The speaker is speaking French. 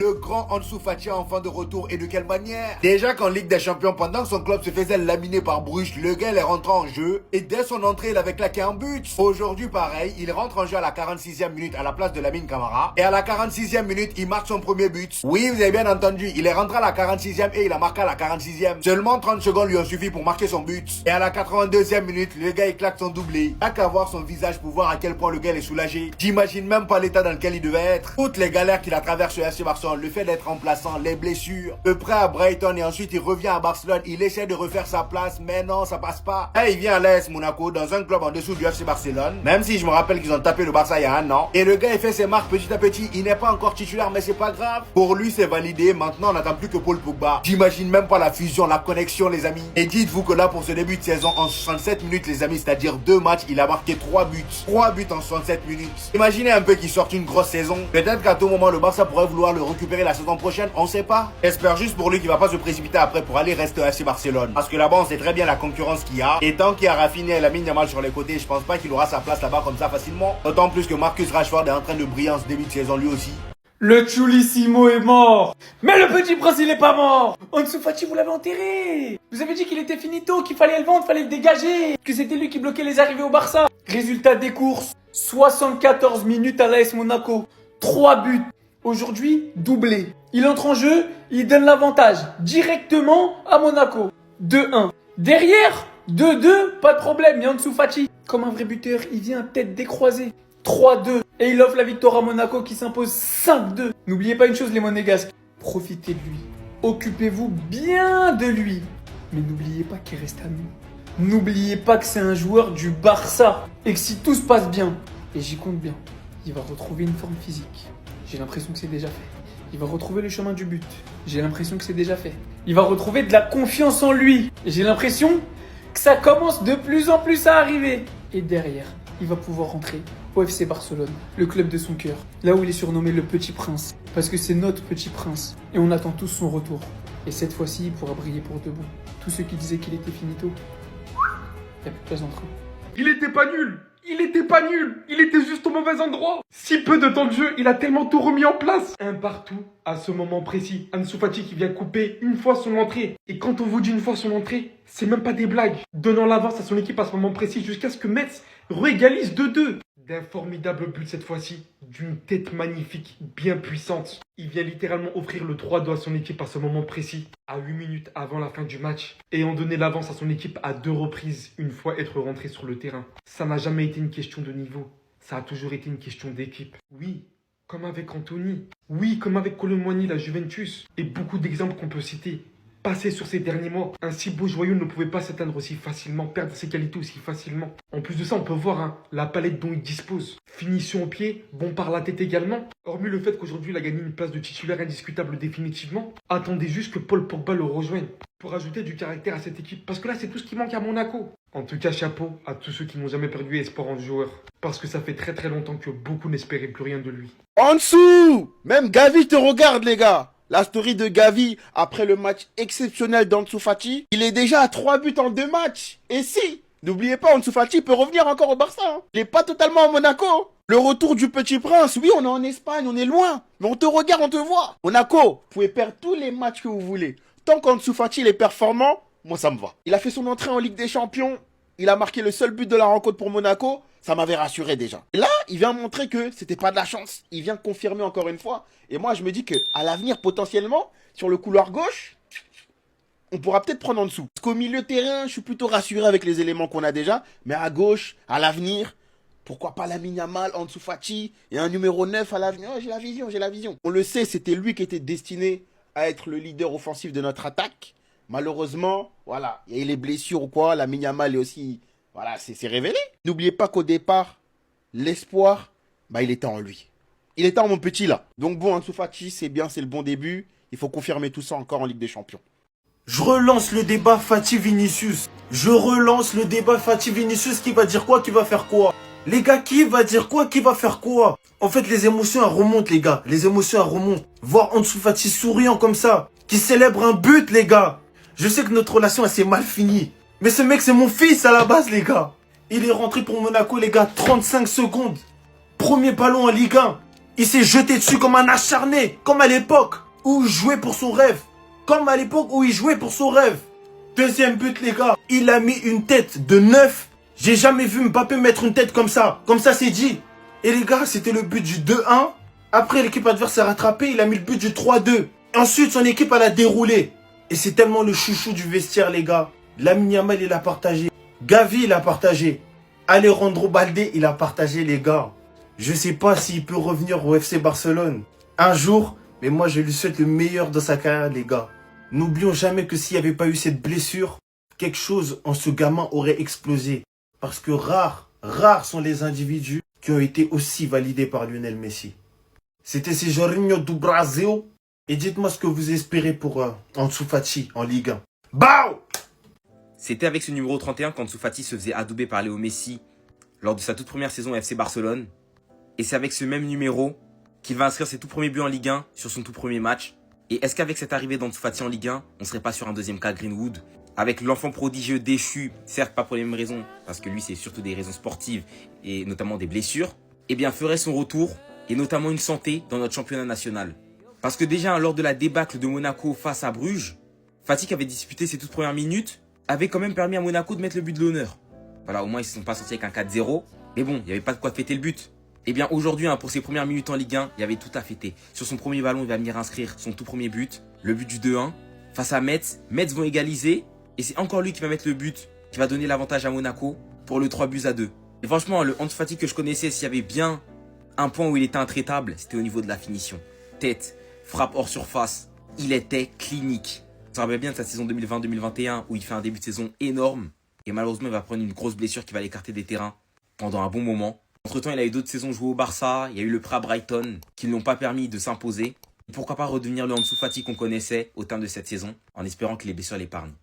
Le grand Ansu Fati enfin de retour et de quelle manière? Déjà qu'en Ligue des Champions, pendant que son club se faisait laminer par Bruges, le gars est rentré en jeu et dès son entrée il avait claqué un but. Aujourd'hui pareil, il rentre en jeu à la 46e minute à la place de Lamine Camara et à la 46e minute il marque son premier but. Oui, vous avez bien entendu, il est rentré à la 46e et il a marqué à la 46e. Seulement 30 secondes lui ont suffi pour marquer son but. Et à la 82e minute, le gars il claque son doublé. T'as qu'à voir son visage pour voir à quel point le gars est soulagé. J'imagine même pas l'état dans lequel il devait être. Toutes les galères qu'il a traversées au FC Barcelone, le fait d'être remplaçant, les blessures, le prêt à Brighton et ensuite il revient à Barcelone, il essaie de refaire sa place, mais non, ça passe pas. Et il vient à l'AS Monaco dans un club en dessous du FC Barcelone, même si je me rappelle qu'ils ont tapé le Barça il y a un an. Et le gars il fait ses marques petit à petit, il n'est pas encore titulaire mais c'est pas grave. Pour lui c'est validé, maintenant on n'attend plus que Paul Pogba. J'imagine même pas la fusion, la connexion les amis. Et dites-vous que là pour ce début de saison, en 67 minutes les amis, c'est-à-dire 2 matchs, il a marqué 3 buts. 3 buts en 67 minutes. Imaginez un peu qu'il sorte une grosse saison. Peut-être qu'à tout moment le Barça pourrait vouloir le récupérer la saison prochaine, on sait pas. J'espère juste pour lui qu'il va pas se précipiter après pour aller rester au FC Barcelone. Parce que là-bas on sait très bien la concurrence qu'il y a. Et tant qu'il y a Rafinha et Lamine Yamal sur les côtés, je pense pas qu'il aura sa place là-bas comme ça facilement. D'autant plus que Marcus Rashford est en train de briller en ce début de saison lui aussi. Le Chulissimo est mort. Mais le petit prince il est pas mort. Ansu Fati vous l'avez enterré. Vous avez dit qu'il était finito, qu'il fallait le vendre, fallait le dégager, que c'était lui qui bloquait les arrivées au Barça. Résultat des courses, 74 minutes à l'AS Monaco, 3 buts. Aujourd'hui, doublé. Il entre en jeu, il donne l'avantage directement à Monaco. 2-1. Derrière, 2-2, pas de problème, il y a Ansu Fati. Comme un vrai buteur, il vient tête décroisée. 3-2. Et il offre la victoire à Monaco qui s'impose 5-2. N'oubliez pas une chose les monégasques. Profitez de lui. Occupez-vous bien de lui. Mais n'oubliez pas qu'il reste à nous. N'oubliez pas que c'est un joueur du Barça. Et que si tout se passe bien, et j'y compte bien, il va retrouver une forme physique. J'ai l'impression que c'est déjà fait. Il va retrouver le chemin du but. J'ai l'impression que c'est déjà fait. Il va retrouver de la confiance en lui. Et j'ai l'impression que ça commence de plus en plus à arriver. Et derrière, il va pouvoir rentrer au FC Barcelone, le club de son cœur. Là où il est surnommé le Petit Prince. Parce que c'est notre Petit Prince. Et on attend tous son retour. Et cette fois-ci, il pourra briller pour de bon. Tous ceux qui disaient qu'il était finito, il n'y a plus de place entre eux. Il était pas nul. Il était pas nul. Il était juste au mauvais endroit. Si peu de temps de jeu, il a tellement tout remis en place. Un partout à ce moment précis. Ansu Fati qui vient couper une fois son entrée. Et quand on vous dit une fois son entrée, c'est même pas des blagues. Donnant l'avance à son équipe à ce moment précis jusqu'à ce que Metz réégalise 2-2. D'un formidable but cette fois-ci, d'une tête magnifique, bien puissante. Il vient littéralement offrir le 3-2 à son équipe à ce moment précis, à 8 minutes avant la fin du match, ayant donné l'avance à son équipe à 2 reprises, une fois être rentré sur le terrain. Ça n'a jamais été une question de niveau, ça a toujours été une question d'équipe. Oui, comme avec Anthony, oui, comme avec Colomboigny, la Juventus, et beaucoup d'exemples qu'on peut citer. Passé sur ces derniers mois, un si beau joyau ne pouvait pas s'atteindre aussi facilement, perdre ses qualités aussi facilement. En plus de ça, on peut voir la palette dont il dispose. Finition au pied, bon par la tête également. Hormis le fait qu'aujourd'hui il a gagné une place de titulaire indiscutable définitivement, attendez juste que Paul Pogba le rejoigne pour ajouter du caractère à cette équipe. Parce que là, c'est tout ce qui manque à Monaco. En tout cas, chapeau à tous ceux qui n'ont jamais perdu espoir en ce joueur. Parce que ça fait très très longtemps que beaucoup n'espéraient plus rien de lui. Ansu! Même Gavi te regarde les gars. La story de Gavi après le match exceptionnel d'Ansu Fati, il est déjà à 3 buts en 2 matchs. Et si, n'oubliez pas, Ansu Fati peut revenir encore au Barça. Hein. Il n'est pas totalement à Monaco. Le retour du Petit Prince, oui, on est en Espagne, on est loin. Mais on te regarde, on te voit. Monaco, vous pouvez perdre tous les matchs que vous voulez. Tant qu'Ansu Fati est performant, moi ça me va. Il a fait son entrée en Ligue des Champions. Il a marqué le seul but de la rencontre pour Monaco. Ça m'avait rassuré déjà. Et là, il vient montrer que c'était pas de la chance. Il vient confirmer encore une fois. Et moi, je me dis que à l'avenir, potentiellement, sur le couloir gauche, on pourra peut-être prendre en dessous. Parce qu'au milieu de terrain, je suis plutôt rassuré avec les éléments qu'on a déjà. Mais à gauche, à l'avenir, pourquoi pas Lamine Yamal, Ansu Fati et un numéro 9 à l'avenir. Oh, j'ai la vision, j'ai la vision. On le sait, c'était lui qui était destiné à être le leader offensif de notre attaque. Malheureusement, voilà, il y a eu les blessures ou quoi. Lamine Yamal est aussi... Voilà, c'est révélé. N'oubliez pas qu'au départ, l'espoir, il était en lui. Il était en mon petit là. Donc bon, Ansu Fati, c'est bien, c'est le bon début. Il faut confirmer tout ça encore en Ligue des Champions. Je relance le débat Fati-Vinicius. Je relance le débat Fati-Vinicius. Qui va dire quoi, qui va faire quoi? Les gars, qui va dire quoi, qui va faire quoi? En fait, les émotions, elles remontent, les gars. Les émotions, elles remontent. Voir Ansu Fati souriant comme ça, qui célèbre un but, les gars. Je sais que notre relation, elle s'est mal finie. Mais ce mec, c'est mon fils à la base, les gars. Il est rentré pour Monaco, les gars, 35 secondes. Premier ballon en Ligue 1. Il s'est jeté dessus comme un acharné, comme à l'époque où il jouait pour son rêve. Comme à l'époque où il jouait pour son rêve. Deuxième but, les gars. Il a mis une tête de 9. J'ai jamais vu Mbappé mettre une tête comme ça. Comme ça, c'est dit. Et les gars, c'était le but du 2-1. Après, l'équipe adverse s'est rattrapée. Il a mis le but du 3-2. Ensuite, son équipe, elle a déroulé. Et c'est tellement le chouchou du vestiaire, les gars. Lamine Yamal, il a partagé. Gavi, il a partagé. Alejandro Balde, il a partagé, les gars. Je sais pas s'il peut revenir au FC Barcelone un jour, mais moi, je lui souhaite le meilleur dans sa carrière, les gars. N'oublions jamais que s'il n'y avait pas eu cette blessure, quelque chose en ce gamin aurait explosé. Parce que rares sont les individus qui ont été aussi validés par Lionel Messi. C'était ces Jorginho do Brasil. Et dites-moi ce que vous espérez pour Ansu Fati en Ligue 1. Bao! C'était avec ce numéro 31 qu'Ansu Fati se faisait adouber par Léo Messi lors de sa toute première saison au FC Barcelone. Et c'est avec ce même numéro qu'il va inscrire ses tout premiers buts en Ligue 1 sur son tout premier match. Et est-ce qu'avec cette arrivée d'Ansu Fati en Ligue 1, on serait pas sur un deuxième cas Greenwood? Avec l'enfant prodigieux déchu, certes pas pour les mêmes raisons, parce que lui c'est surtout des raisons sportives et notamment des blessures, eh bien ferait son retour et notamment une santé dans notre championnat national. Parce que déjà lors de la débâcle de Monaco face à Bruges, Fati qui avait disputé ses toutes premières minutes, avait quand même permis à Monaco de mettre le but de l'honneur. Voilà, au moins ils ne se sont pas sortis avec un 4-0, mais bon, il n'y avait pas de quoi fêter le but. Eh bien aujourd'hui, pour ses premières minutes en Ligue 1, il y avait tout à fêter. Sur son premier ballon, il va venir inscrire son tout premier but, le but du 2-1, face à Metz. Metz vont égaliser, et c'est encore lui qui va mettre le but, qui va donner l'avantage à Monaco pour le 3-2. Et franchement, le Ansu Fati que je connaissais, s'il y avait bien un point où il était intraitable, c'était au niveau de la finition. Tête, frappe hors surface, il était clinique. Ça me rappelle bien de sa saison 2020-2021 où il fait un début de saison énorme. Et malheureusement, il va prendre une grosse blessure qui va l'écarter des terrains pendant un bon moment. Entre-temps, il a eu d'autres saisons jouées au Barça. Il y a eu le prêt à Brighton qui ne l'ont pas permis de s'imposer. Pourquoi pas redevenir le Ansu Fati qu'on connaissait au terme de cette saison en espérant que les blessures l'épargnent.